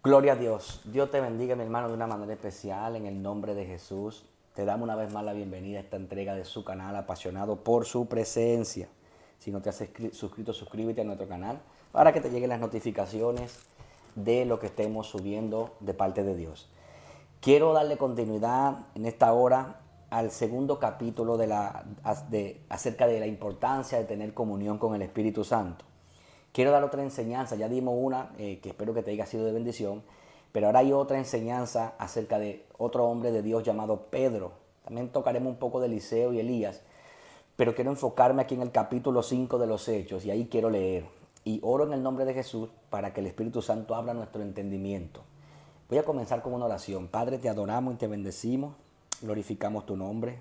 Gloria a Dios. Dios te bendiga, mi hermano, de una manera especial en el nombre de Jesús. Te damos una vez más la bienvenida a esta entrega de su canal, apasionado por su presencia. Si no te has suscrito, suscríbete a nuestro canal para que te lleguen las notificaciones de lo que estemos subiendo de parte de Dios. Quiero darle continuidad en esta hora al segundo capítulo acerca de la importancia de tener comunión con el Espíritu Santo. Quiero dar otra enseñanza, ya dimos una que espero que te haya sido de bendición, pero ahora hay otra enseñanza acerca de otro hombre de Dios llamado Pedro. También tocaremos un poco de Eliseo y Elías, pero quiero enfocarme aquí en el capítulo 5 de los Hechos y ahí quiero leer. Y oro en el nombre de Jesús para que el Espíritu Santo abra nuestro entendimiento. Voy a comenzar con una oración. Padre, te adoramos y te bendecimos, glorificamos tu nombre.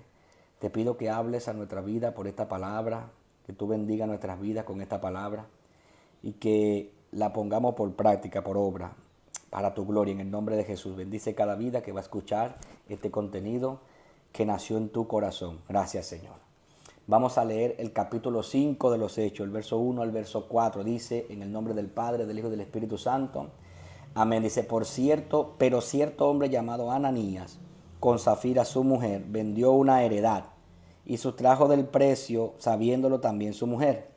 Te pido que hables a nuestra vida por esta palabra, que tú bendiga nuestras vidas con esta palabra y que la pongamos por práctica, por obra, para tu gloria, en el nombre de Jesús. Bendice cada vida que va a escuchar este contenido que nació en tu corazón. Gracias, Señor. Vamos a leer el capítulo 5 de los Hechos, el verso 1 al verso 4. Dice, en el nombre del Padre, del Hijo y del Espíritu Santo. Amén. Dice, pero cierto hombre llamado Ananías, con Zafira su mujer, vendió una heredad y sustrajo del precio, sabiéndolo también su mujer.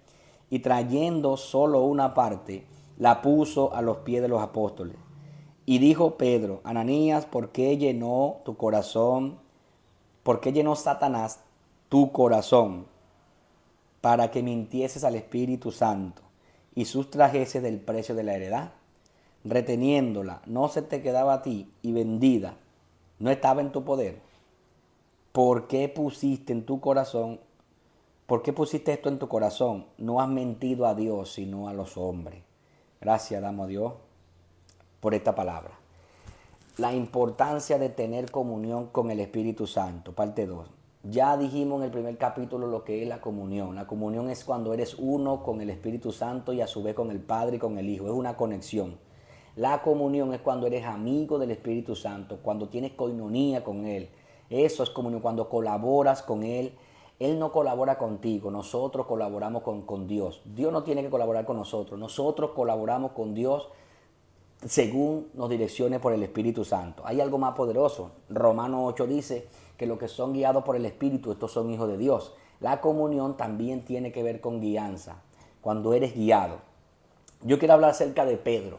Y trayendo solo una parte, la puso a los pies de los apóstoles. Y dijo Pedro, Ananías, ¿por qué llenó tu corazón? ¿Por qué llenó Satanás tu corazón para que mintieses al Espíritu Santo y sustrajeses del precio de la heredad? Reteniéndola, no se te quedaba a ti y vendida, no estaba en tu poder. ¿Por qué pusiste en tu corazón ¿Por qué pusiste esto en tu corazón? No has mentido a Dios, sino a los hombres. Gracias damos a Dios por esta palabra. La importancia de tener comunión con el Espíritu Santo, parte 2. Ya dijimos en el primer capítulo lo que es la comunión. La comunión es cuando eres uno con el Espíritu Santo y a su vez con el Padre y con el Hijo. Es una conexión. La comunión es cuando eres amigo del Espíritu Santo, cuando tienes coinonía con Él. Eso es comunión, cuando colaboras con Él. Él no colabora contigo, nosotros colaboramos con Dios. Dios no tiene que colaborar con nosotros colaboramos con Dios según nos direccione por el Espíritu Santo. Hay algo más poderoso. Romanos 8 dice que los que son guiados por el Espíritu, estos son hijos de Dios. La comunión también tiene que ver con guianza, cuando eres guiado. Yo quiero hablar acerca de Pedro.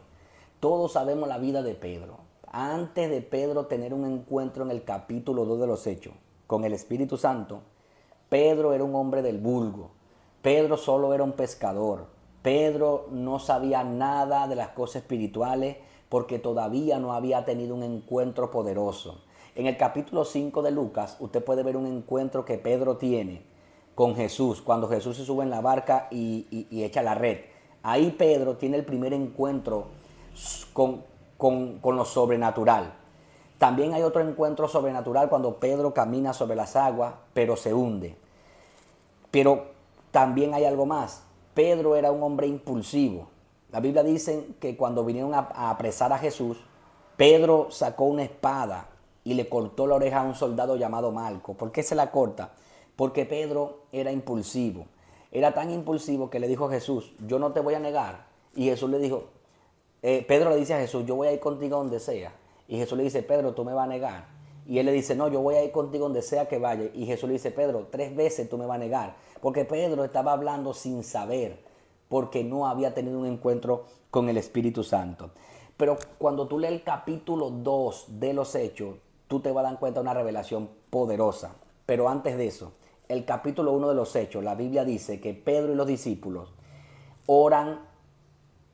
Todos sabemos la vida de Pedro. Antes de Pedro tener un encuentro en el capítulo 2 de los Hechos con el Espíritu Santo, Pedro era un hombre del vulgo. Pedro solo era un pescador. Pedro no sabía nada de las cosas espirituales porque todavía no había tenido un encuentro poderoso. En el capítulo 5 de Lucas, usted puede ver un encuentro que Pedro tiene con Jesús, cuando Jesús se sube en la barca y echa la red. Ahí Pedro tiene el primer encuentro con lo sobrenatural. También hay otro encuentro sobrenatural cuando Pedro camina sobre las aguas, pero se hunde. Pero también hay algo más. Pedro era un hombre impulsivo. La Biblia dice que cuando vinieron a apresar a Jesús, Pedro sacó una espada y le cortó la oreja a un soldado llamado Malco. ¿Por qué se la corta? Porque Pedro era impulsivo. Era tan impulsivo que le dijo a Jesús, yo no te voy a negar. Y Jesús le dijo, Pedro le dice a Jesús, yo voy a ir contigo donde sea. Y Jesús le dice, Pedro, tú me vas a negar. Y él le dice, no, yo voy a ir contigo donde sea que vaya. Y Jesús le dice, Pedro, 3 veces tú me vas a negar. Porque Pedro estaba hablando sin saber, porque no había tenido un encuentro con el Espíritu Santo. Pero cuando tú lees el capítulo 2 de los Hechos, tú te vas a dar cuenta de una revelación poderosa. Pero antes de eso, el capítulo 1 de los Hechos, la Biblia dice que Pedro y los discípulos oran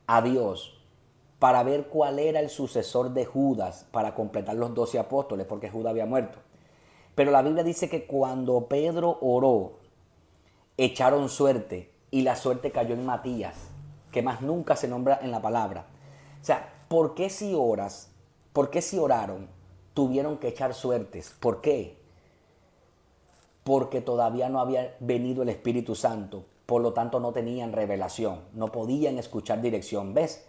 a Dios para ver cuál era el sucesor de Judas para completar los 12 apóstoles, porque Judas había muerto. Pero la Biblia dice que cuando Pedro oró, echaron suerte y la suerte cayó en Matías, que más nunca se nombra en la palabra. O sea, ¿por qué si oras, por qué si oraron, tuvieron que echar suertes? ¿Por qué? Porque todavía no había venido el Espíritu Santo, por lo tanto no tenían revelación, no podían escuchar dirección. ¿Ves?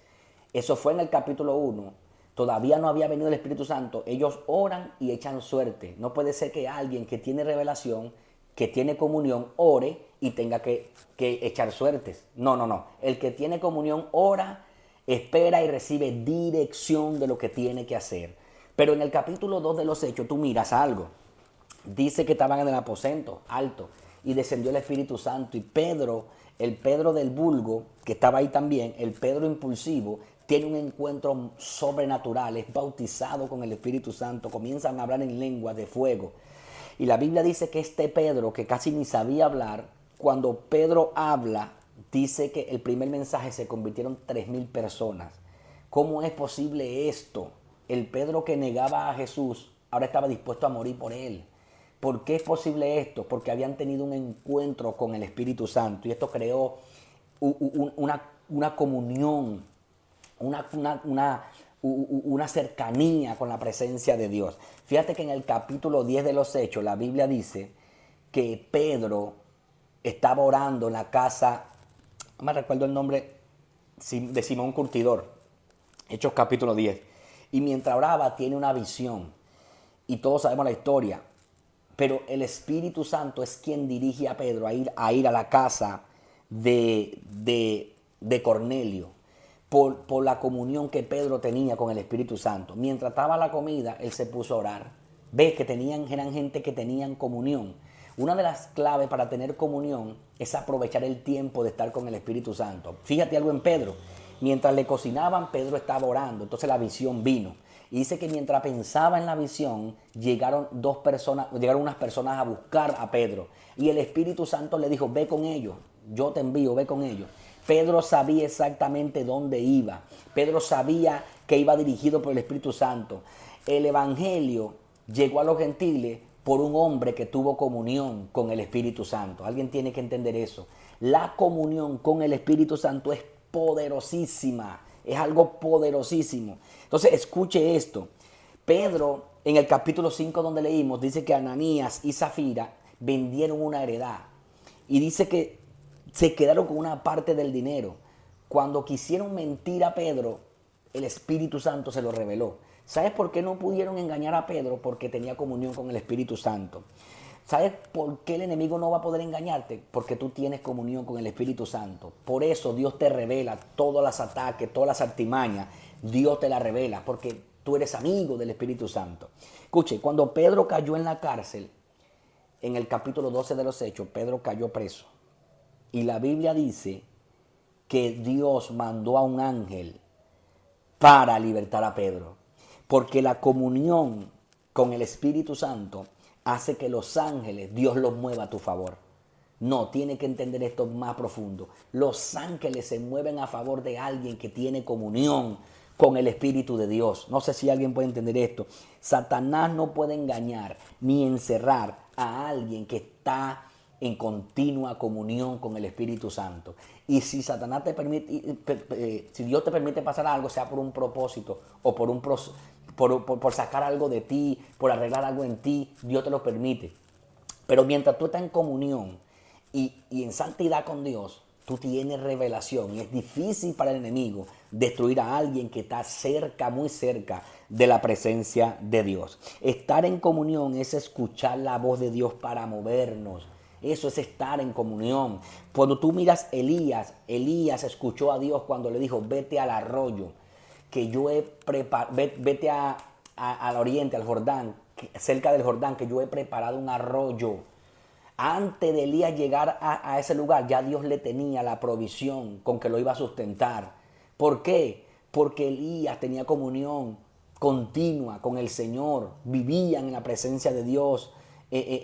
Eso fue en el capítulo 1. Todavía no había venido el Espíritu Santo. Ellos oran y echan suerte. No puede ser que alguien que tiene revelación, que tiene comunión, ore y tenga que echar suertes. No, no, no. El que tiene comunión ora espera y recibe dirección de lo que tiene que hacer. Pero en el capítulo 2 de los Hechos tú miras algo. Dice que estaban en el aposento alto y descendió el Espíritu Santo y Pedro, el Pedro del vulgo, que estaba ahí también, el Pedro impulsivo, tiene un encuentro sobrenatural, es bautizado con el Espíritu Santo, comienzan a hablar en lenguas de fuego. Y la Biblia dice que este Pedro, que casi ni sabía hablar, cuando Pedro habla, dice que el primer mensaje se convirtieron 3,000 personas. ¿Cómo es posible esto? El Pedro que negaba a Jesús ahora estaba dispuesto a morir por él. ¿Por qué es posible esto? Porque habían tenido un encuentro con el Espíritu Santo y esto creó una comunión, una cercanía con la presencia de Dios. Fíjate que en el capítulo 10 de los Hechos la Biblia dice que Pedro estaba orando en la casa, no me recuerdo el nombre, de Simón Curtidor, Hechos capítulo 10. Y mientras oraba tiene una visión y todos sabemos la historia. Pero el Espíritu Santo es quien dirige a Pedro a ir a la casa de Cornelio por la comunión que Pedro tenía con el Espíritu Santo. Mientras estaba la comida, él se puso a orar. Ves que eran gente que tenían comunión. Una de las claves para tener comunión es aprovechar el tiempo de estar con el Espíritu Santo. Fíjate algo en Pedro. Mientras le cocinaban, Pedro estaba orando. Entonces la visión vino. Y dice que mientras pensaba en la visión, llegaron unas personas a buscar a Pedro. Y el Espíritu Santo le dijo, ve con ellos, yo te envío, ve con ellos. Pedro sabía exactamente dónde iba. Pedro sabía que iba dirigido por el Espíritu Santo. El Evangelio llegó a los gentiles por un hombre que tuvo comunión con el Espíritu Santo. Alguien tiene que entender eso. La comunión con el Espíritu Santo es poderosísima. Es algo poderosísimo. Entonces, escuche esto. Pedro, en el capítulo 5 donde leímos, dice que Ananías y Zafira vendieron una heredad. Y dice que se quedaron con una parte del dinero. Cuando quisieron mentir a Pedro, el Espíritu Santo se lo reveló. ¿Sabes por qué no pudieron engañar a Pedro? Porque tenía comunión con el Espíritu Santo. ¿Sabes por qué el enemigo no va a poder engañarte? Porque tú tienes comunión con el Espíritu Santo. Por eso Dios te revela todos los ataques, todas las artimañas. Dios te las revela porque tú eres amigo del Espíritu Santo. Escuche, cuando Pedro cayó en la cárcel, en el capítulo 12 de los Hechos, Pedro cayó preso. Y la Biblia dice que Dios mandó a un ángel para libertar a Pedro. Porque la comunión con el Espíritu Santo hace que los ángeles, Dios los mueva a tu favor. No, tiene que entender esto más profundo. Los ángeles se mueven a favor de alguien que tiene comunión con el Espíritu de Dios. No sé si alguien puede entender esto. Satanás no puede engañar ni encerrar a alguien que está en continua comunión con el Espíritu Santo. Y si Satanás te permite, si Dios te permite pasar algo, sea por un propósito o por sacar algo de ti, por arreglar algo en ti, Dios te lo permite. Pero mientras tú estás en comunión y en santidad con Dios, tú tienes revelación y es difícil para el enemigo destruir a alguien que está cerca, muy cerca de la presencia de Dios. Estar en comunión es escuchar la voz de Dios para movernos. Eso es estar en comunión. Cuando tú miras Elías escuchó a Dios cuando le dijo, vete al arroyo, que yo he preparado, vete al oriente, al Jordán, cerca del Jordán, que yo he preparado un arroyo. Antes de Elías llegar a ese lugar, ya Dios le tenía la provisión con que lo iba a sustentar. ¿Por qué? Porque Elías tenía comunión continua con el Señor, vivían en la presencia de Dios.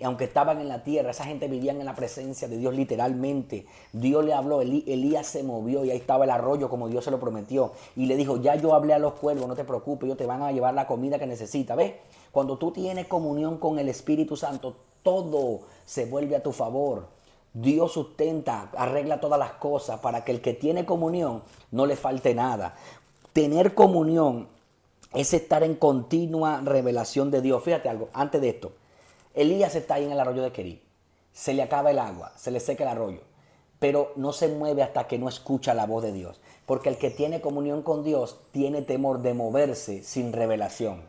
Aunque estaban en la tierra, esa gente vivían en la presencia de Dios literalmente. Dios le habló, Elías se movió y ahí estaba el arroyo como Dios se lo prometió. Y le dijo, ya yo hablé a los cuervos, no te preocupes, ellos te van a llevar la comida que necesitas. ¿Ves? Cuando tú tienes comunión con el Espíritu Santo, todo se vuelve a tu favor. Dios sustenta, arregla todas las cosas para que el que tiene comunión no le falte nada. Tener comunión es estar en continua revelación de Dios. Fíjate algo, antes de esto. Elías está ahí en el arroyo de Querib. Se le acaba el agua, se le seca el arroyo. Pero no se mueve hasta que no escucha la voz de Dios. Porque el que tiene comunión con Dios tiene temor de moverse sin revelación.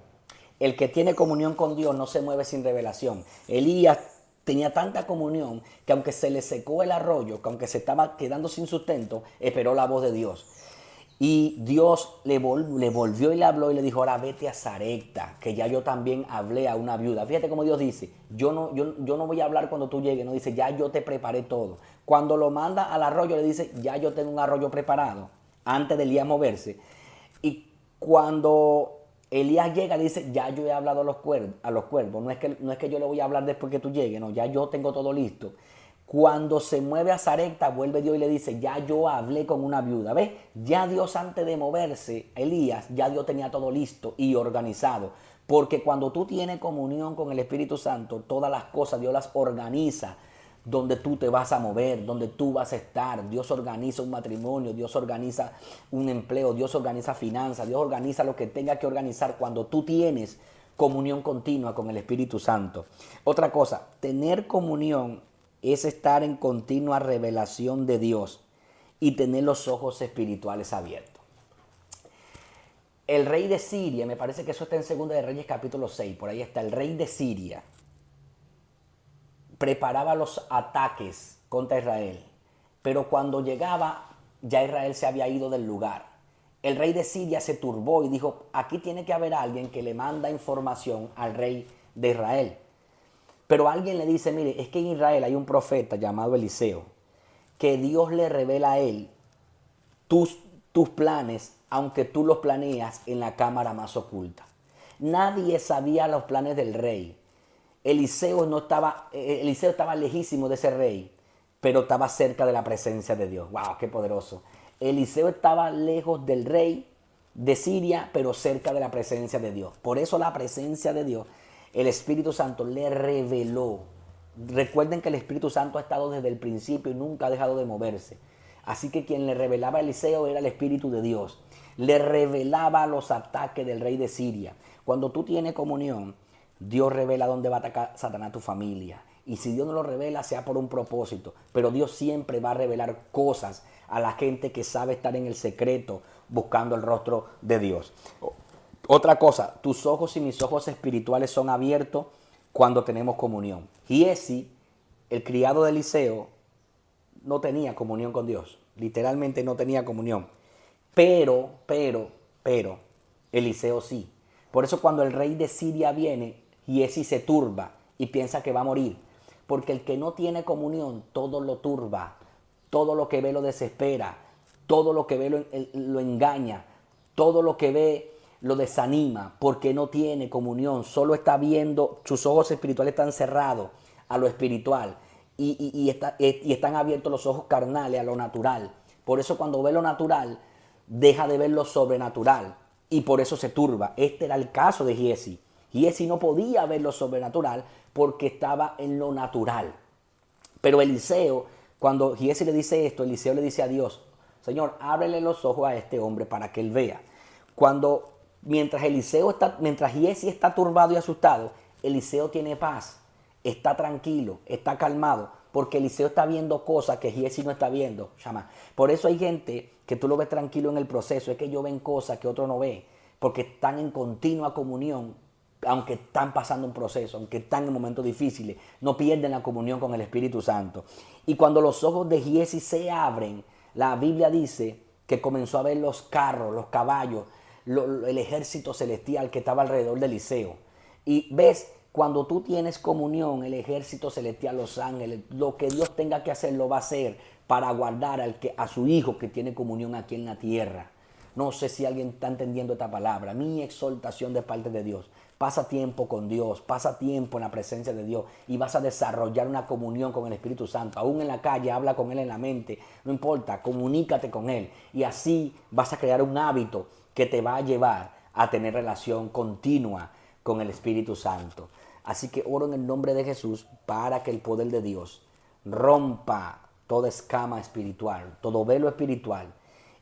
El que tiene comunión con Dios no se mueve sin revelación. Elías tenía tanta comunión que aunque se le secó el arroyo, que aunque se estaba quedando sin sustento, esperó la voz de Dios. Y Dios le volvió y le habló y le dijo, ahora vete a Sarepta, que ya yo también hablé a una viuda. Fíjate cómo Dios dice, yo no voy a hablar cuando tú llegues, no dice, ya yo te preparé todo. Cuando lo manda al arroyo le dice, ya yo tengo un arroyo preparado, antes de Elías moverse. Y cuando Elías llega le dice, ya yo he hablado a los cuervos, no es que yo le voy a hablar después que tú llegues, no, ya yo tengo todo listo. Cuando se mueve a Sarepta, vuelve Dios y le dice, ya yo hablé con una viuda. ¿Ves? Ya Dios antes de moverse, Elías, ya Dios tenía todo listo y organizado. Porque cuando tú tienes comunión con el Espíritu Santo, todas las cosas Dios las organiza. Donde tú te vas a mover, donde tú vas a estar. Dios organiza un matrimonio, Dios organiza un empleo, Dios organiza finanzas, Dios organiza lo que tenga que organizar cuando tú tienes comunión continua con el Espíritu Santo. Otra cosa, tener comunión es estar en continua revelación de Dios y tener los ojos espirituales abiertos. El rey de Siria, me parece que eso está en 2 de Reyes capítulo 6, por ahí está, el rey de Siria preparaba los ataques contra Israel, pero cuando llegaba ya Israel se había ido del lugar. El rey de Siria se turbó y dijo, aquí tiene que haber alguien que le manda información al rey de Israel. Pero alguien le dice, mire, es que en Israel hay un profeta llamado Eliseo, que Dios le revela a él tus planes, aunque tú los planeas en la cámara más oculta. Nadie sabía los planes del rey. Eliseo estaba lejísimo de ese rey, pero estaba cerca de la presencia de Dios. ¡Wow! ¡Qué poderoso! Eliseo estaba lejos del rey de Siria, pero cerca de la presencia de Dios. Por eso la presencia de Dios, el Espíritu Santo le reveló. Recuerden que el Espíritu Santo ha estado desde el principio y nunca ha dejado de moverse. Así que quien le revelaba a Eliseo era el Espíritu de Dios. Le revelaba los ataques del rey de Siria. Cuando tú tienes comunión, Dios revela dónde va a atacar Satanás tu familia. Y si Dios no lo revela, sea por un propósito. Pero Dios siempre va a revelar cosas a la gente que sabe estar en el secreto buscando el rostro de Dios. Otra cosa, tus ojos y mis ojos espirituales son abiertos cuando tenemos comunión. Giesi, el criado de Eliseo, no tenía comunión con Dios. Literalmente no tenía comunión. Pero, Eliseo sí. Por eso cuando el rey de Siria viene, Giesi se turba y piensa que va a morir. Porque el que no tiene comunión, todo lo turba. Todo lo que ve lo desespera. Todo lo que ve lo engaña. Todo lo que ve lo desanima porque no tiene comunión. Solo está viendo, sus ojos espirituales están cerrados a lo espiritual. Y están abiertos los ojos carnales a lo natural. Por eso cuando ve lo natural, deja de ver lo sobrenatural. Y por eso se turba. Este era el caso de Giesi. Giesi no podía ver lo sobrenatural porque estaba en lo natural. Pero Eliseo, cuando Giesi le dice esto, Eliseo le dice a Dios, Señor, ábrele los ojos a este hombre para que él vea. Mientras Giesi está turbado y asustado, Eliseo tiene paz, está tranquilo, está calmado, porque Eliseo está viendo cosas que Giesi no está viendo. Por eso hay gente que tú lo ves tranquilo en el proceso, es que ellos ven cosas que otros no ven, porque están en continua comunión, aunque están pasando un proceso, aunque están en momentos difíciles, no pierden la comunión con el Espíritu Santo. Y cuando los ojos de Giesi se abren, la Biblia dice que comenzó a ver los carros, los caballos, el ejército celestial que estaba alrededor de Eliseo. Y ves, cuando tú tienes comunión, el ejército celestial, los ángeles, lo que Dios tenga que hacer, lo va a hacer para guardar a su hijo que tiene comunión aquí en la tierra. No sé si alguien está entendiendo esta palabra. Mi exhortación de parte de Dios. Pasa tiempo con Dios, pasa tiempo en la presencia de Dios y vas a desarrollar una comunión con el Espíritu Santo. Aún en la calle, habla con Él en la mente, no importa, comunícate con Él. Y así vas a crear un hábito que te va a llevar a tener relación continua con el Espíritu Santo. Así que oro en el nombre de Jesús para que el poder de Dios rompa toda escama espiritual, todo velo espiritual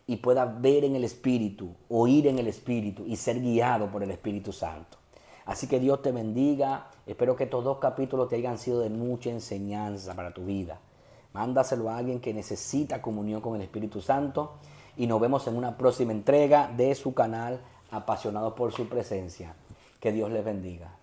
y pueda ver en el Espíritu, oír en el Espíritu y ser guiado por el Espíritu Santo. Así que Dios te bendiga. Espero que estos 2 capítulos te hayan sido de mucha enseñanza para tu vida. Mándaselo a alguien que necesita comunión con el Espíritu Santo. Y nos vemos en una próxima entrega de su canal Apasionados por su Presencia. Que Dios les bendiga.